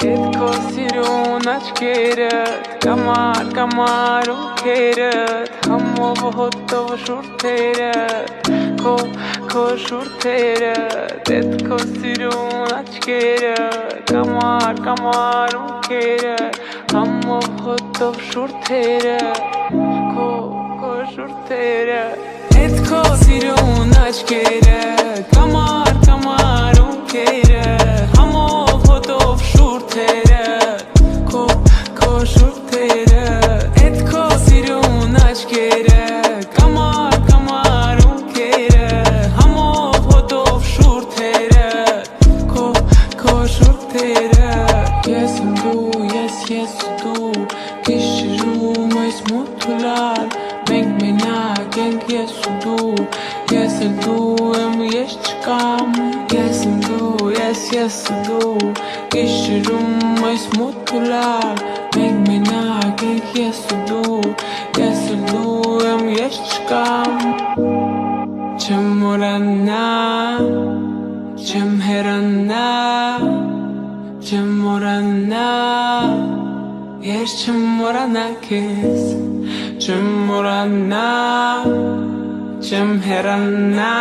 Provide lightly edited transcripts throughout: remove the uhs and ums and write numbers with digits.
Հետքո սիրուն աչքերդ Կամար, կամար ունքերդ Համով հոտով շուրթերդ Քո շուրթերդ Հետքո սիրուն աչքերդ Կամար, կամար ունքերդ Համով հոտով շուրթերդ Քո շուրթերդ Հետքո սիրուն աչքերդ Կամար, կամար ունքերդ Համով հոտով շուրթերդ Քո շուրթերդ Հետքո սիրուն աչքերդ Կամար, կամար ունքերդ Համով հոտով շուրթերդ Քո շուրթերդ Ես եմ դու, ես ու դու Գիշերում այս մութուլար Մենք մենակ ենք ես ու դու Ես էլ դու եմ ես չկամ Ես եմ դու, ես ու դու Գիշերում այս մութուլար Մենք մենակ ենք ես ու դու Ես էլ դու եմ ես չկամ Չեմ մորանա Չեմ հեռանա Չեմ մորանա Ես չեմ մորանա քեզ Չեմ մորանա Չեմ հեռանա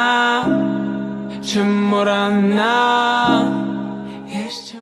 Չեմ մորանա